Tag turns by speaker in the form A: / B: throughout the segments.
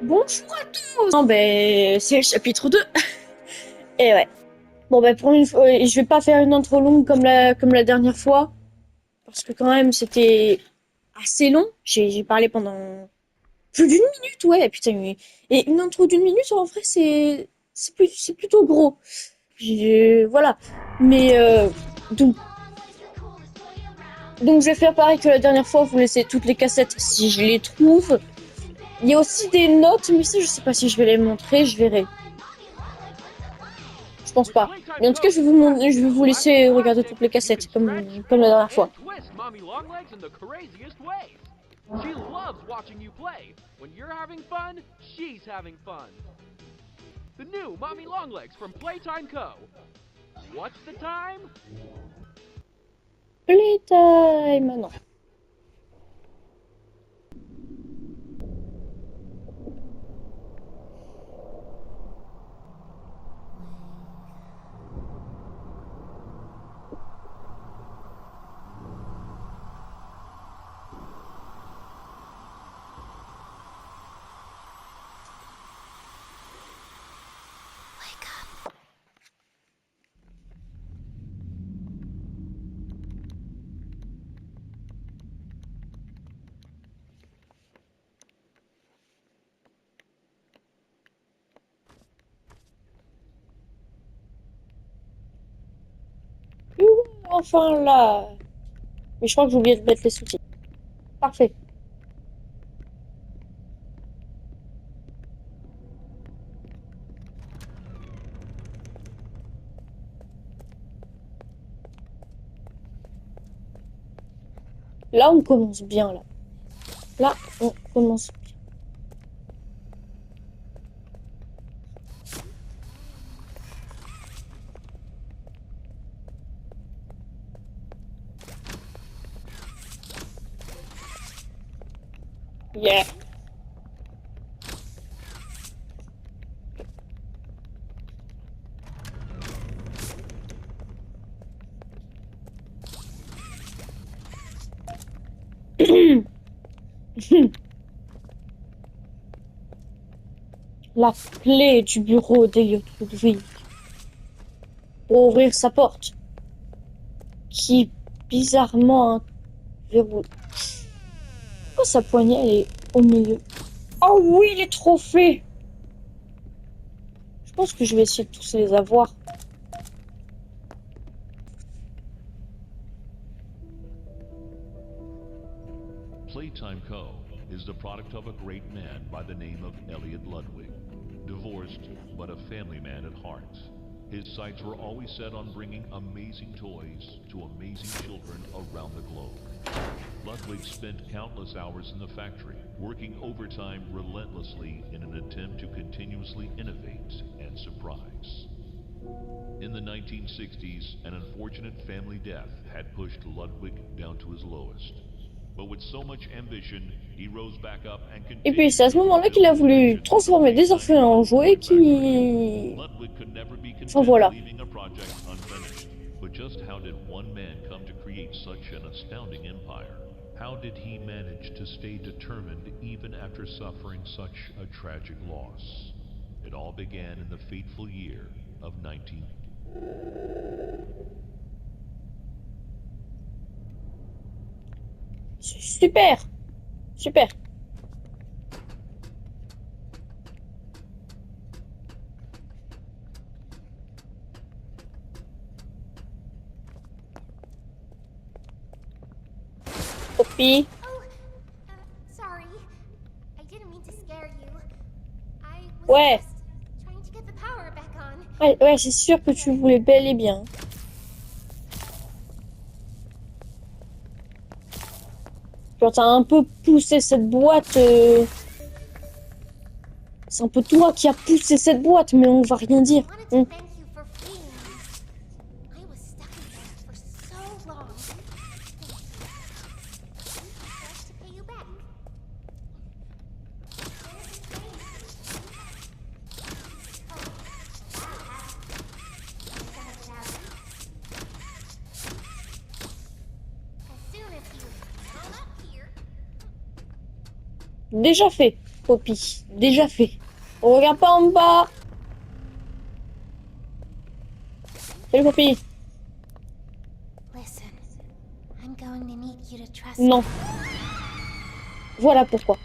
A: Bonjour à tous! Non, ben, c'est le chapitre 2. Et ouais. Bon, ben, pour une fois, je vais pas faire une intro longue comme la dernière fois. Parce que quand même, c'était assez long. J'ai parlé pendant plus d'une minute, ouais, putain. Et une intro d'une minute, en vrai, c'est plutôt gros. Voilà. Mais, donc, donc, je vais faire pareil que la dernière fois, vous laissez toutes les cassettes si je les trouve. Il y a aussi des notes, mais ça, je sais pas si je vais les montrer, je verrai. Je pense
B: With
A: pas. Mais
B: Playtime
A: en tout cas,
B: Co's
A: je vais vous
B: classic
A: laisser regarder toutes
B: classics,
A: les
B: you can
A: cassettes,
B: stretch
A: comme la dernière
B: and
A: fois.
B: twist Mommy Longlegs in the craziest ways. She loves watching you play. When you're having fun, she's having fun. The new Mommy Longlegs from Playtime Co. What's the time?
A: Playtime, non. Youhou, enfin là. Mais je crois que j'ai oublié de mettre les sous-titres. Parfait. Là, on commence bien, là. Là, on commence bien. Yeah. La clé du bureau d'Eliot Ludwig pour ouvrir sa porte, qui bizarrement un verrou. Pourquoi sa poignée elle est au milieu? Oh oui, les trophées! Je pense que je vais essayer de tous les avoir.
C: Playtime Co. is the product of a great man by the name of Elliot Ludwig. Divorced, but a family man at heart. His sights were always set on bringing amazing toys to amazing children around the globe. Ludwig spent countless hours in the factory, working overtime relentlessly in an attempt to continuously innovate and surprise. In the 1960s, an unfortunate family death had pushed Ludwig down to his lowest. But with so much ambition, he rose back up and
A: Et puis
C: continued
A: c'est à ce
C: to
A: moment-là qu'il a
C: fulfill the
A: voulu
C: vision of
A: transformer des
C: Playtime
A: orphelins en
C: Co's
A: jouets
C: toy factory.
A: qui...
C: Ludwig could never be
A: Enfin
C: content
A: voilà.
C: leaving a project unfinished. But just how did one man come to create such an astounding empire? How did he manage to stay determined even after suffering such a tragic loss? It all began in the fateful year of 19...
A: Super! Super! Copie.
D: Oh, sorry. I didn't mean to scare you. I was
A: Ouais.
D: just trying to get the power back on.
A: Ouais, ouais, c'est sûr que tu voulais bel et bien. Genre, t'as un peu poussé cette boîte. C'est un peu toi qui as poussé cette boîte, mais on va rien dire.
D: I wanted to thank you for freeing me. I was stuck in there for so long. Just to pay you back. As soon as you come up here.
A: Déjà fait. Poppy. Déjà fait. On regarde pas en bas. Salut Poppy.
D: Listen, I'm going to need you to trust
A: Non. Voilà pourquoi.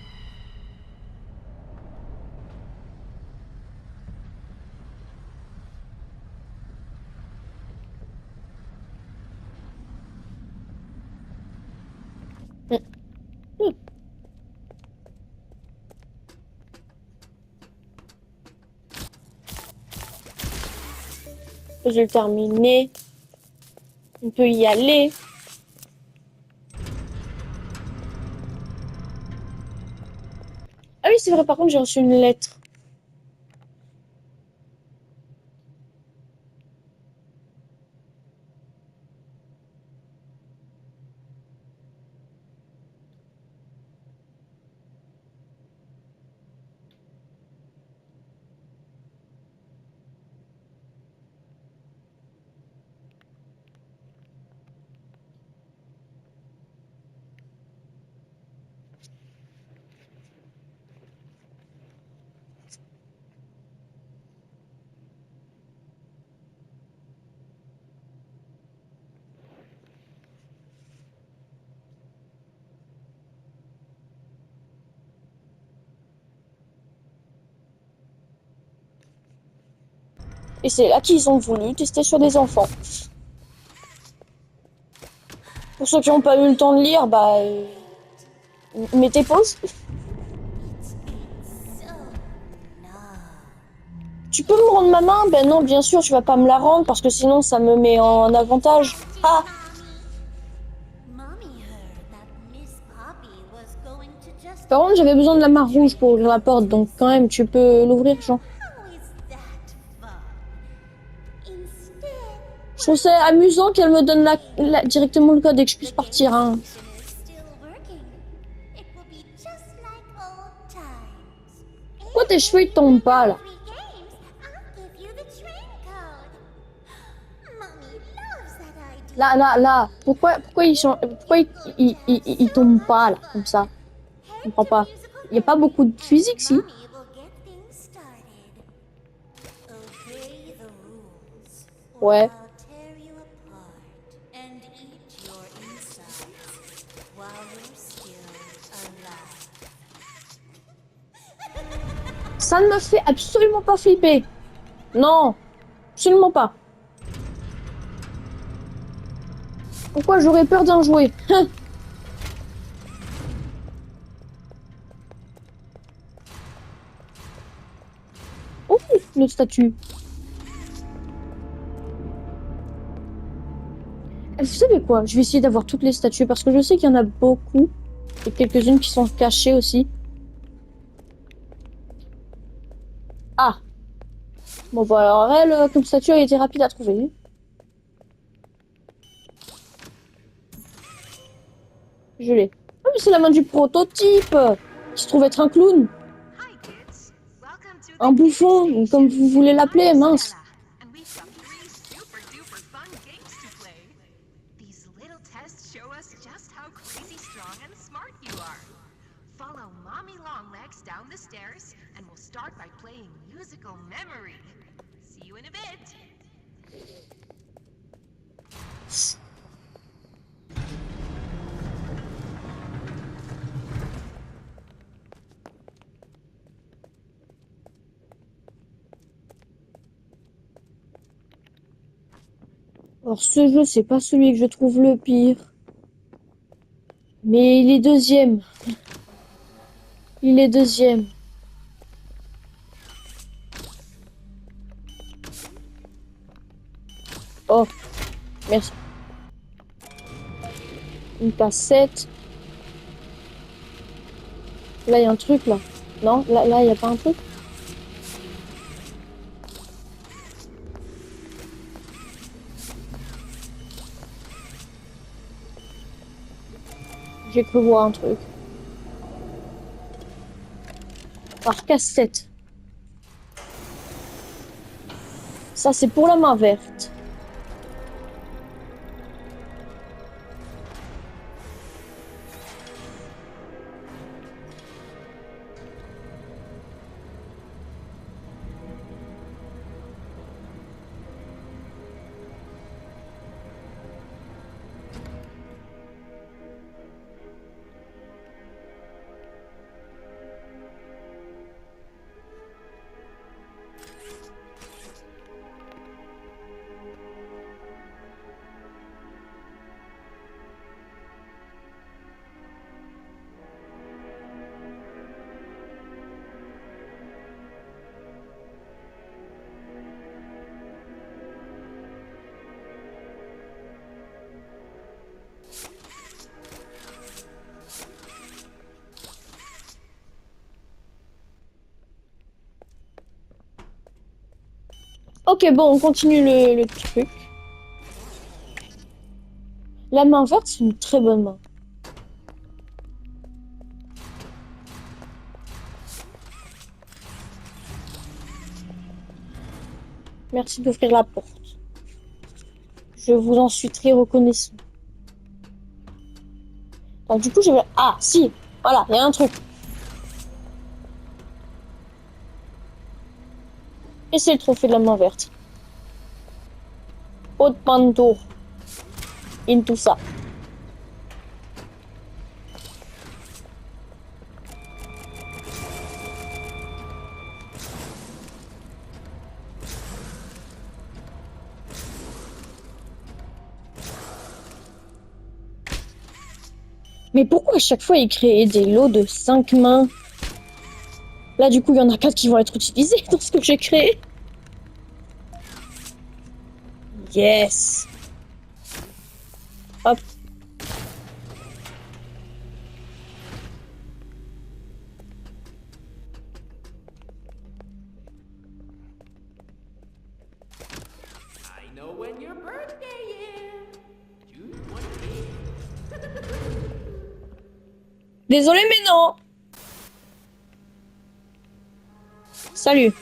A: Je vais le terminer. On peut y aller. Ah oui, c'est vrai, par contre, j'ai reçu une lettre. Et c'est là qu'ils ont voulu tester sur des enfants. Pour ceux qui n'ont pas eu le temps de lire, bah... mettez pause.
D: so no.
A: Tu peux me rendre ma main? Ben non, bien sûr, tu vas pas me la rendre parce que sinon ça me met en avantage. Ah!
D: Mommy heard that Miss Poppy was going to just.
A: Par contre, j'avais besoin de la main rouge pour ouvrir la porte, donc quand même, tu peux l'ouvrir, Jean.
D: How is that fun? Instead,
A: Je trouve ça amusant qu'elle me donne directement le code et que je puisse partir, hein.
D: is still working. It will be just like old times.
A: Pourquoi tes cheveux ils tombent pas, là?
D: 3 games, I'll give you the train code. Mommy loves that idea.
A: Là. Pourquoi ils tombent pas, là, comme ça? Je comprends pas. Il y a pas beaucoup de physique, si.
D: Mommy will get things started. Obey the rules. Or
A: Ouais.
D: I'll tear you apart and eat your insides while you're still alive.
A: Ça ne me fait absolument pas flipper. Non, absolument pas. Pourquoi j'aurais peur d'un jouet? Oh, une statue. Vous savez quoi? Je vais essayer d'avoir toutes les statues parce que je sais qu'il y en a beaucoup. Et quelques-unes qui sont cachées aussi. Ah! Bon, bah alors elle, comme statue, elle était rapide à trouver. Je l'ai. Ah, mais c'est la main du prototype! Qui se trouve être un clown.
E: Hi kids, welcome to
A: Un
E: the
A: bouffon, comme vous voulez l'appeler, mince.
E: and we've got 3 super duper fun games to play. These little tests show us just how crazy strong and smart you are. Follow Mommy Longlegs down the stairs and we'll start by playing musical memory. See you in a bit.
A: Alors ce jeu, c'est pas celui que je trouve le pire. Mais il est deuxième. Il est deuxième. Oh, merci. Une cassette. Là, il y a un truc, là. Non, là, il n'y a pas un truc. J'ai cru voir un truc. Par cassette. Ça, c'est pour la main verte. Ok, bon, on continue le truc. La main verte, c'est une très bonne main. Merci d'ouvrir la porte. Je vous en suis très reconnaissant. Donc, du coup, je vais... Ah, si, voilà, il y a un truc. Et c'est le trophée de la main verte. Haute pantour. In tout ça. Mais pourquoi à chaque fois il crée des lots de 5 mains? Là, du coup, il y en a 4 qui vont être utilisés dans ce que j'ai créé. Yes. Hop.
F: I know when your birthday is. June 28th.
A: Désolé, mais non. Salut.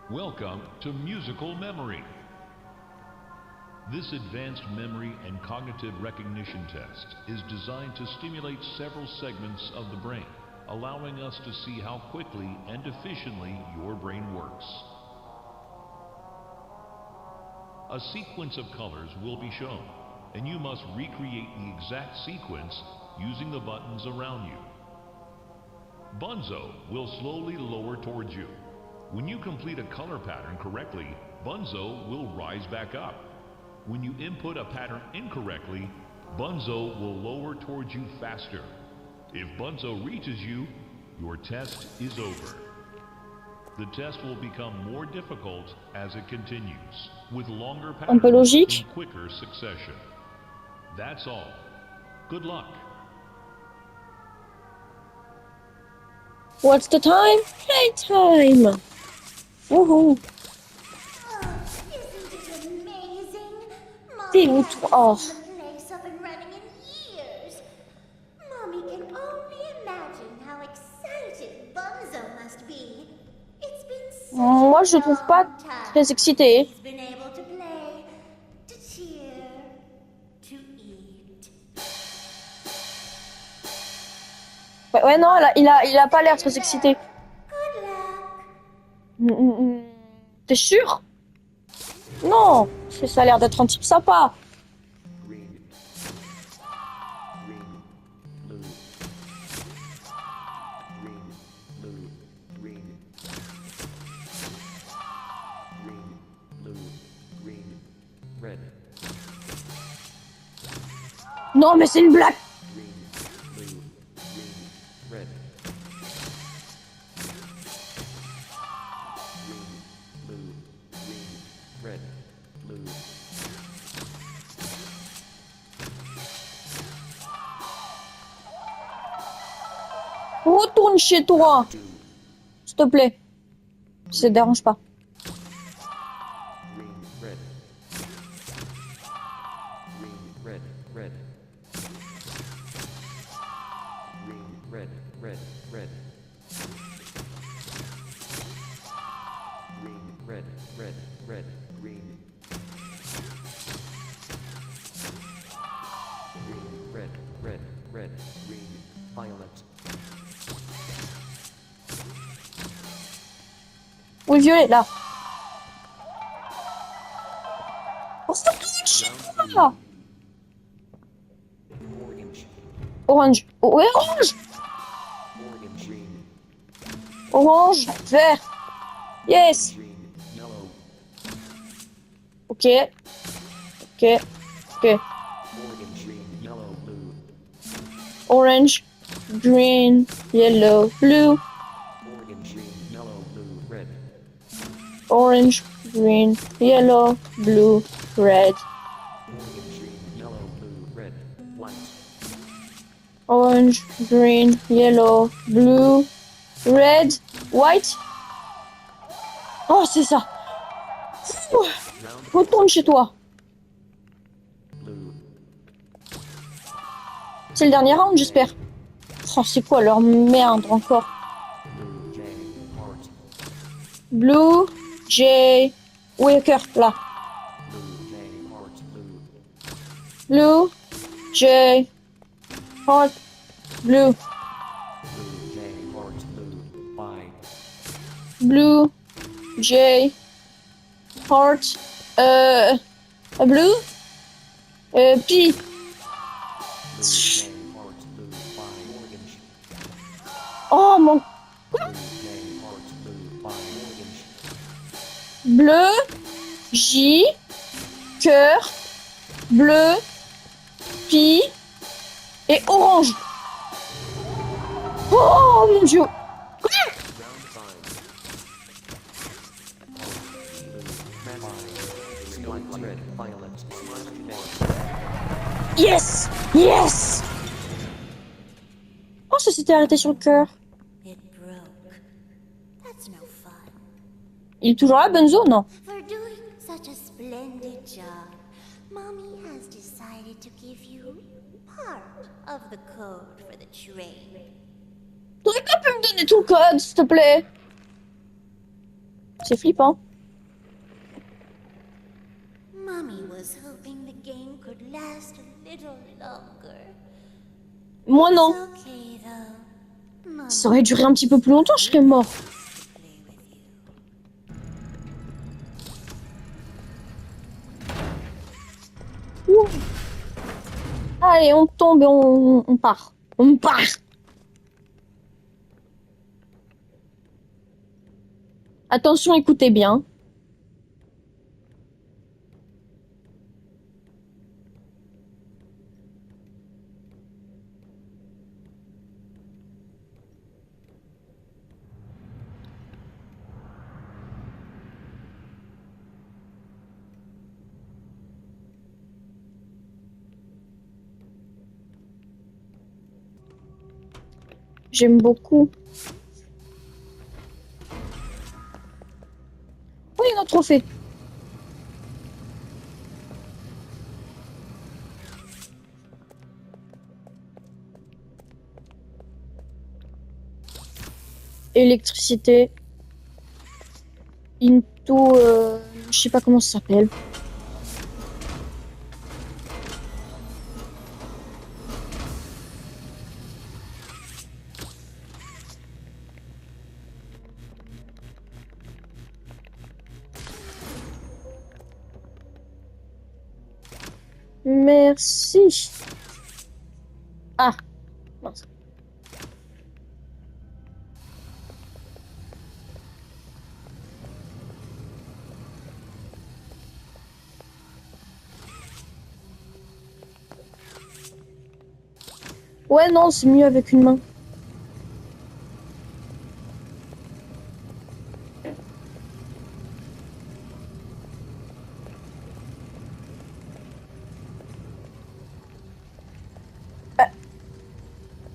C: Welcome to Musical Memory. This advanced memory and cognitive recognition test is designed to stimulate several segments of the brain, allowing us to see how quickly and efficiently your brain works. A sequence of colors will be shown, and you must recreate the exact sequence using the buttons around you. Bunzo will slowly lower towards you. When you complete a color pattern correctly, Bunzo will rise back up. When you input a pattern incorrectly, Bunzo will lower towards you faster. If Bunzo reaches you, your test is over. The test will become more difficult as it continues, with longer
A: Un peu
C: patterns
A: logique.
C: in quicker succession. That's all. Good luck.
A: What's the time? Playtime. Woohoo.
D: Oh, isn't it amazing?
A: T'es
D: Mommy
A: où,
D: hasn't
A: toi? Oh.
D: seen the place up and running in years. Mommy can only imagine how excited Bunzo must be. It's been such
A: Moi,
D: a
A: je trouve pas
D: long time.
A: très excité.
D: He's been able to play, to cheer, to eat.
A: Ouais, non, il a pas l'air très excité.
D: Good luck.
A: T'es sûr? Non, ça a l'air d'être un type sympa.
F: Green. Green. Blue. Green. Blue. Green. Green. Blue. Green. Red.
A: Non, mais c'est une blague.
F: Green. Blue. Green. Red. Green. Blue. Green. Red. Blue.
A: Retourne chez toi,
F: Two.
A: s'il te plaît. Si ça te dérange pas.
F: Green. Red. Green. Red. Red. Green. Red. Red. Red. Green. Red. Red. Red. Green. Green. Red. Red. Red. Green. Violet.
A: Oui, violet, là. Oh, ça touche. Ah.
F: Orange.
A: Orange. Ouais, orange.
F: Orange. Green.
A: Orange. Vert. Yes.
F: Green. Yellow.
A: Ok. Ok. Ok.
F: Orange. Green. Yellow. Blue.
A: Orange. Green. Yellow. Blue.
F: Orange. Green. Yellow. Blue. Red.
A: Orange. Green. Yellow. Blue. Red.
F: Orange. Green. Yellow. Blue. Red. White.
A: Orange. Green. Yellow. Blue. Red. White. Oh, c'est ça.
F: Round
A: Retourne chez toi.
F: blue.
A: C'est le dernier round, j'espère. Oh, c'est quoi leur merde encore?
F: Blue J heart.
A: Blue, J, Waker, là.
F: Blue J heart.
A: Blue, J, Heart, Blue,
F: Blue J heart. Y.
A: Blue, J, Heart, Blue, P.
F: Blue J heart. Blue Y. Orange.
A: Oh mon.
F: Blue J heart. Blue Y. Orange.
A: Bleu, J, cœur, bleu, P et orange. Oh mon dieu.
F: Round 5. Blue. Red. Violet. Smile.
A: Yes, yes. Oh, ça s'était arrêté sur le cœur.
D: It broke. That's no fun.
A: Il est toujours là, Benzo? Non.
D: For doing such a splendid job, Mommy has decided to give you part of the code for the train.
A: T'aurais pas pu me donner tout le code, s'il te plaît? C'est flippant.
D: Mommy was hoping the game could last a little longer.
A: Moi non.
D: It's okay though. Mommy
A: Ça aurait duré un petit peu plus longtemps, je serais mort.
D: play with you.
A: Ouh. Allez, on tombe et on part. On part. Attention, écoutez bien. J'aime beaucoup. Oui, notre trophée. Électricité. Into... je sais pas comment ça s'appelle. Merci. Ah, mince. Ouais, non, c'est mieux avec une main.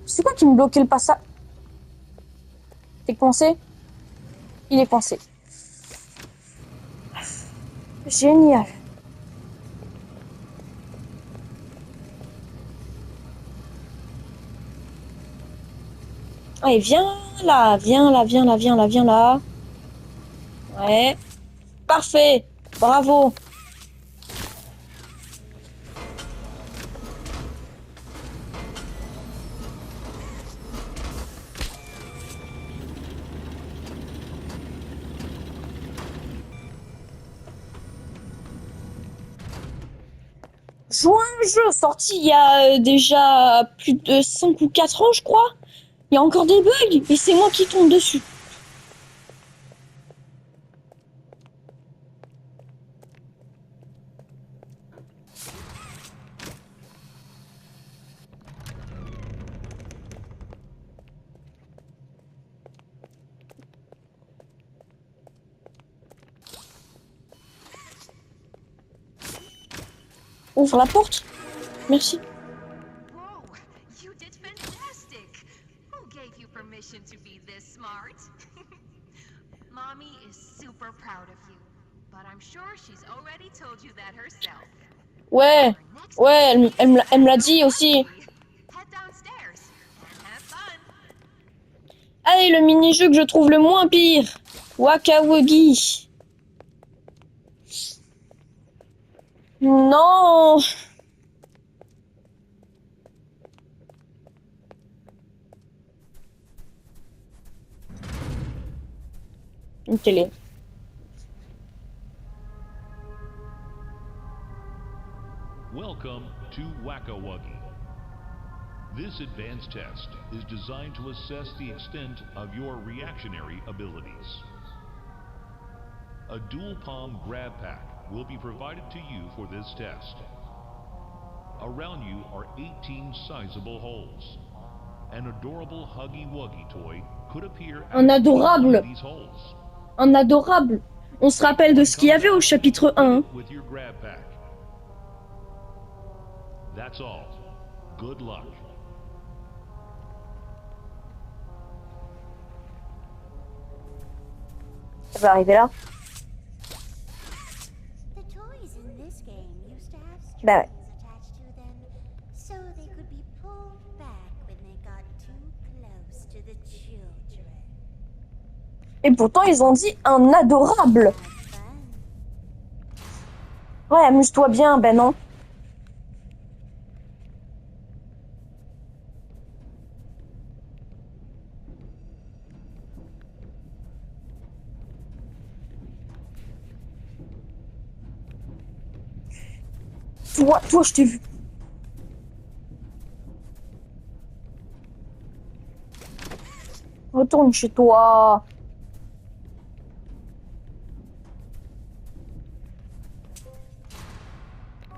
A: C'est quoi qui me bloquait le passage? T'es coincé? Il est coincé. Génial. Allez, viens là, viens là, viens là, viens là, viens là. Ouais. Parfait. Bravo. Joue un jeu sorti il y a déjà plus de 5 ou 4 ans, je crois. Il y a encore des bugs et c'est moi qui tombe dessus. Ouvre la porte. Merci.
E: Whoa, you did fantastic! Who gave you permission to be this smart? Mommy is super proud of you. but I'm sure she's already told you that herself.
A: Ouais, ouais, elle me l'a dit aussi.
E: Head downstairs and have fun.
A: Allez, le mini-jeu que je trouve le moins pire. Waka Wuggy. Non. Une télé.
C: Welcome to Wacka Wuggy. This advanced test is designed to assess the extent of your reactionary abilities. A dual palm grab pack will be provided to you for this test. Around you are 18 sizable holes. An adorable Huggy Wuggy toy could appear
A: Un
C: at
A: adorable.
C: one of these holes.
A: Un adorable. On se rappelle de ce qu'il y avait au chapitre 1.
C: With your grab pack. That's all. Good luck.
A: Ça va arriver là.
D: The toys in this game used to have strings
A: Bah ouais.
D: attached to them, so they could be pulled back when they got too close to the children.
A: Et pourtant, ils ont dit un adorable.
D: Have fun.
A: Ouais, amuse-toi bien, ben non. Toi, je t'ai vu. Retourne chez toi.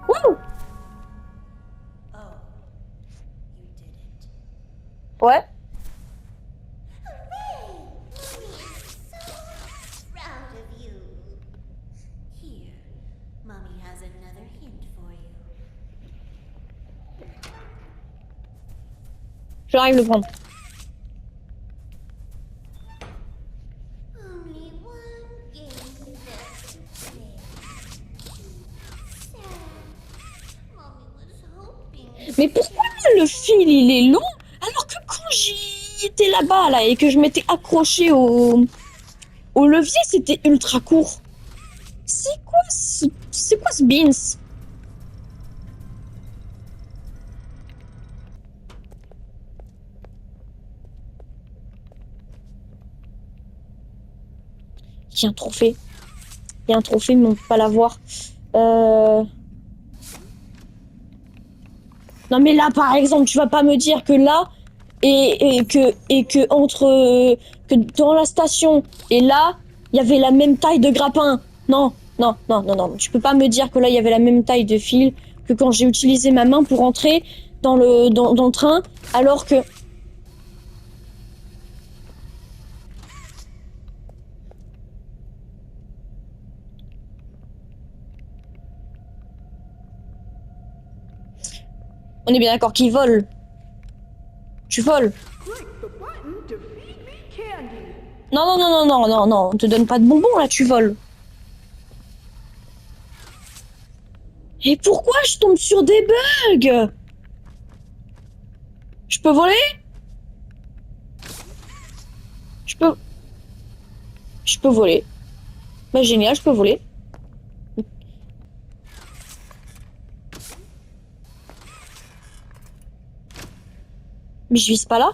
A: Wouh!
D: Oh, you didn't.
A: Ouais.
D: Hooray! Mommy is so proud of you. Here, Mommy has another hint for you.
A: J'arrive le prendre.
D: Only one game left to play. Sad. Mommy was hoping.
A: Mais pourquoi le fil il est long alors que quand j'y étais là-bas là et que je m'étais accroché au levier c'était ultra court. C'est quoi ce beans? Il y a un trophée. Il y a un trophée mais on peut pas l'avoir. Non mais là par exemple tu vas pas me dire que là et que entre que dans la station et là il y avait la même taille de grappin. Non, tu peux pas me dire que là il y avait la même taille de fil que quand j'ai utilisé ma main pour entrer dans le train alors que on est bien d'accord qu'il vole. Tu voles. Non, on te donne pas de bonbons là, tu voles. Et pourquoi je tombe sur des bugs? Je peux voler? Je peux voler. Bah génial, je peux voler. Mais je vise pas là.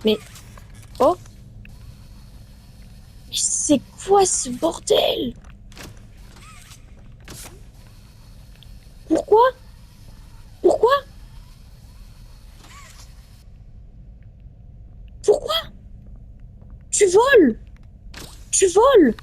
A: Mais... Oh. Mais c'est quoi ce bordel? Pourquoi? Pourquoi? Pourquoi? Tu voles! Tu voles!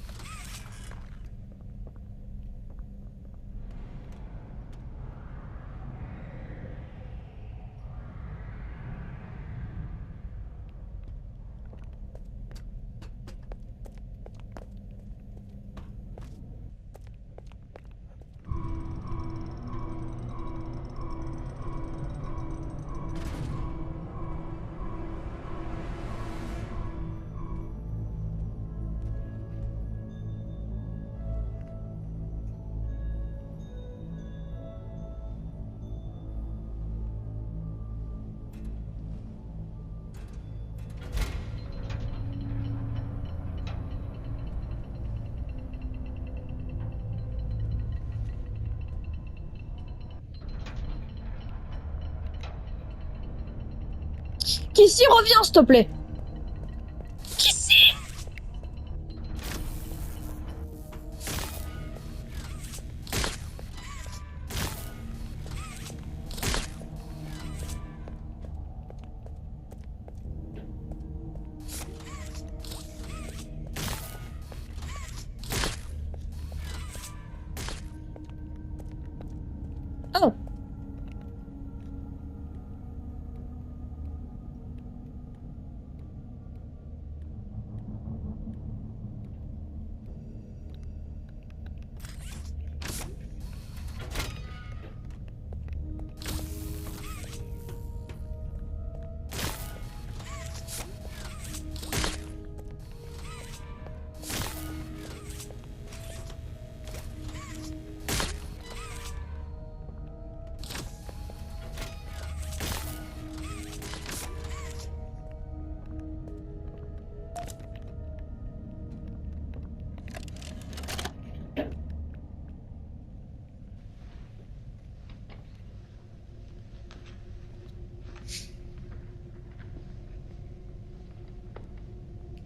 A: Kissy, reviens, s'il te plaît. Kissy! Oh.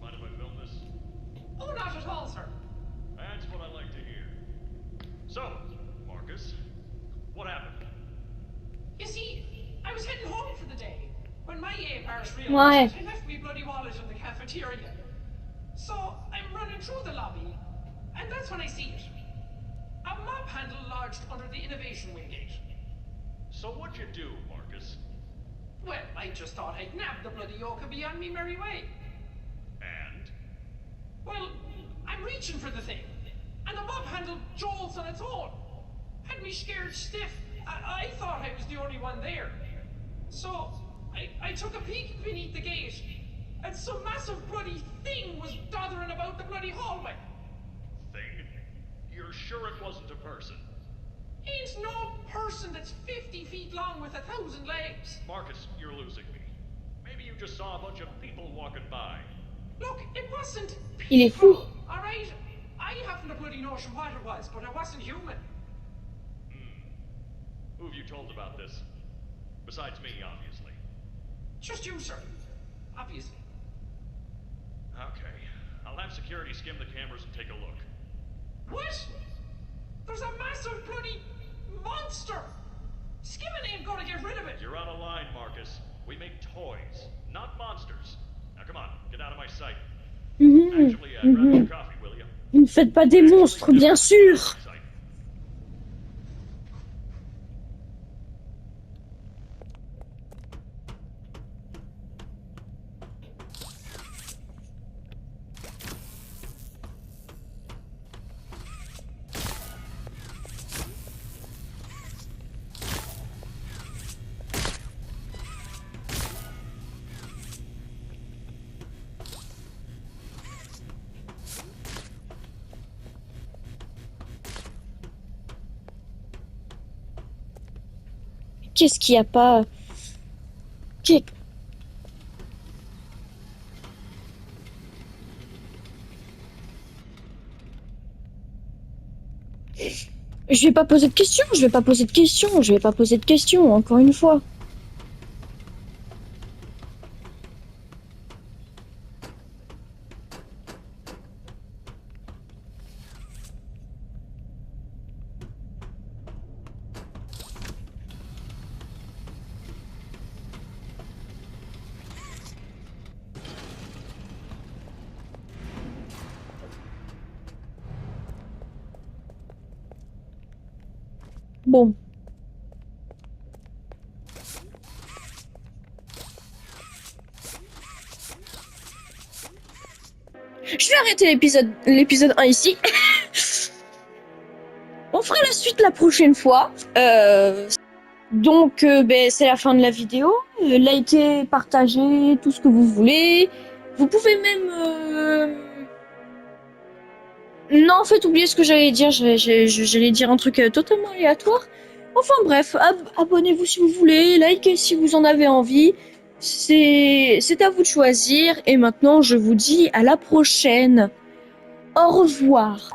G: Mind if I film this?
H: Oh, not at all, sir.
G: That's what I like to hear. So, Marcus, what happened?
H: You see, I was heading home for the day when my Parish
A: Ouais.
H: realized I left me bloody wallet in the cafeteria. So I'm running through the lobby, and that's when I see it. A mop handle lodged under the Innovation Wing gate.
G: So what'd you do, Marcus?
H: Well, I just thought I'd nab the bloody yoke and be on me merry way.
G: And?
H: Well, I'm reaching for the thing, and the mop handle jolts on its own. Had me scared stiff. I thought I was the only one there. So, I took a peek beneath the gate, and some massive bloody thing was dothering about the bloody hallway.
G: Thing? You're sure it wasn't a person?
H: Ain't no person that's 50 feet long with 1,000 legs.
G: Marcus, you're losing me. Maybe you just saw a bunch of people walking by.
H: Look, it wasn't
A: Il est fou.
H: people, alright? I haven't a bloody notion what it was, but it wasn't human.
G: Who have you told about this? Besides me, obviously.
H: Just you, sir. Obviously.
G: Okay. I'll have security skim the cameras and take a look.
H: What? There's a massive bloody monster! Skimming ain't gonna get rid of it!
G: You're out of line, Marcus. We make toys, not monsters. Now come on, get out of my sight. Actually, grab your coffee, will you?
A: Ne faites pas des monstres, bien sûr. Qu'est-ce qu'il y a pas? Qu'est- Je vais pas poser de questions, je vais pas poser de questions, je vais pas poser de questions, encore une fois. Bon. Je vais arrêter l'épisode 1 ici. On fera la suite la prochaine fois. Donc, c'est la fin de la vidéo. Likez, partagez, tout ce que vous voulez. Vous pouvez même... Non, en fait, oubliez ce que j'allais dire. J'allais dire un truc totalement aléatoire. Enfin bref, abonnez-vous si vous voulez, likez si vous en avez envie. C'est à vous de choisir. Et maintenant, je vous dis à la prochaine. Au revoir.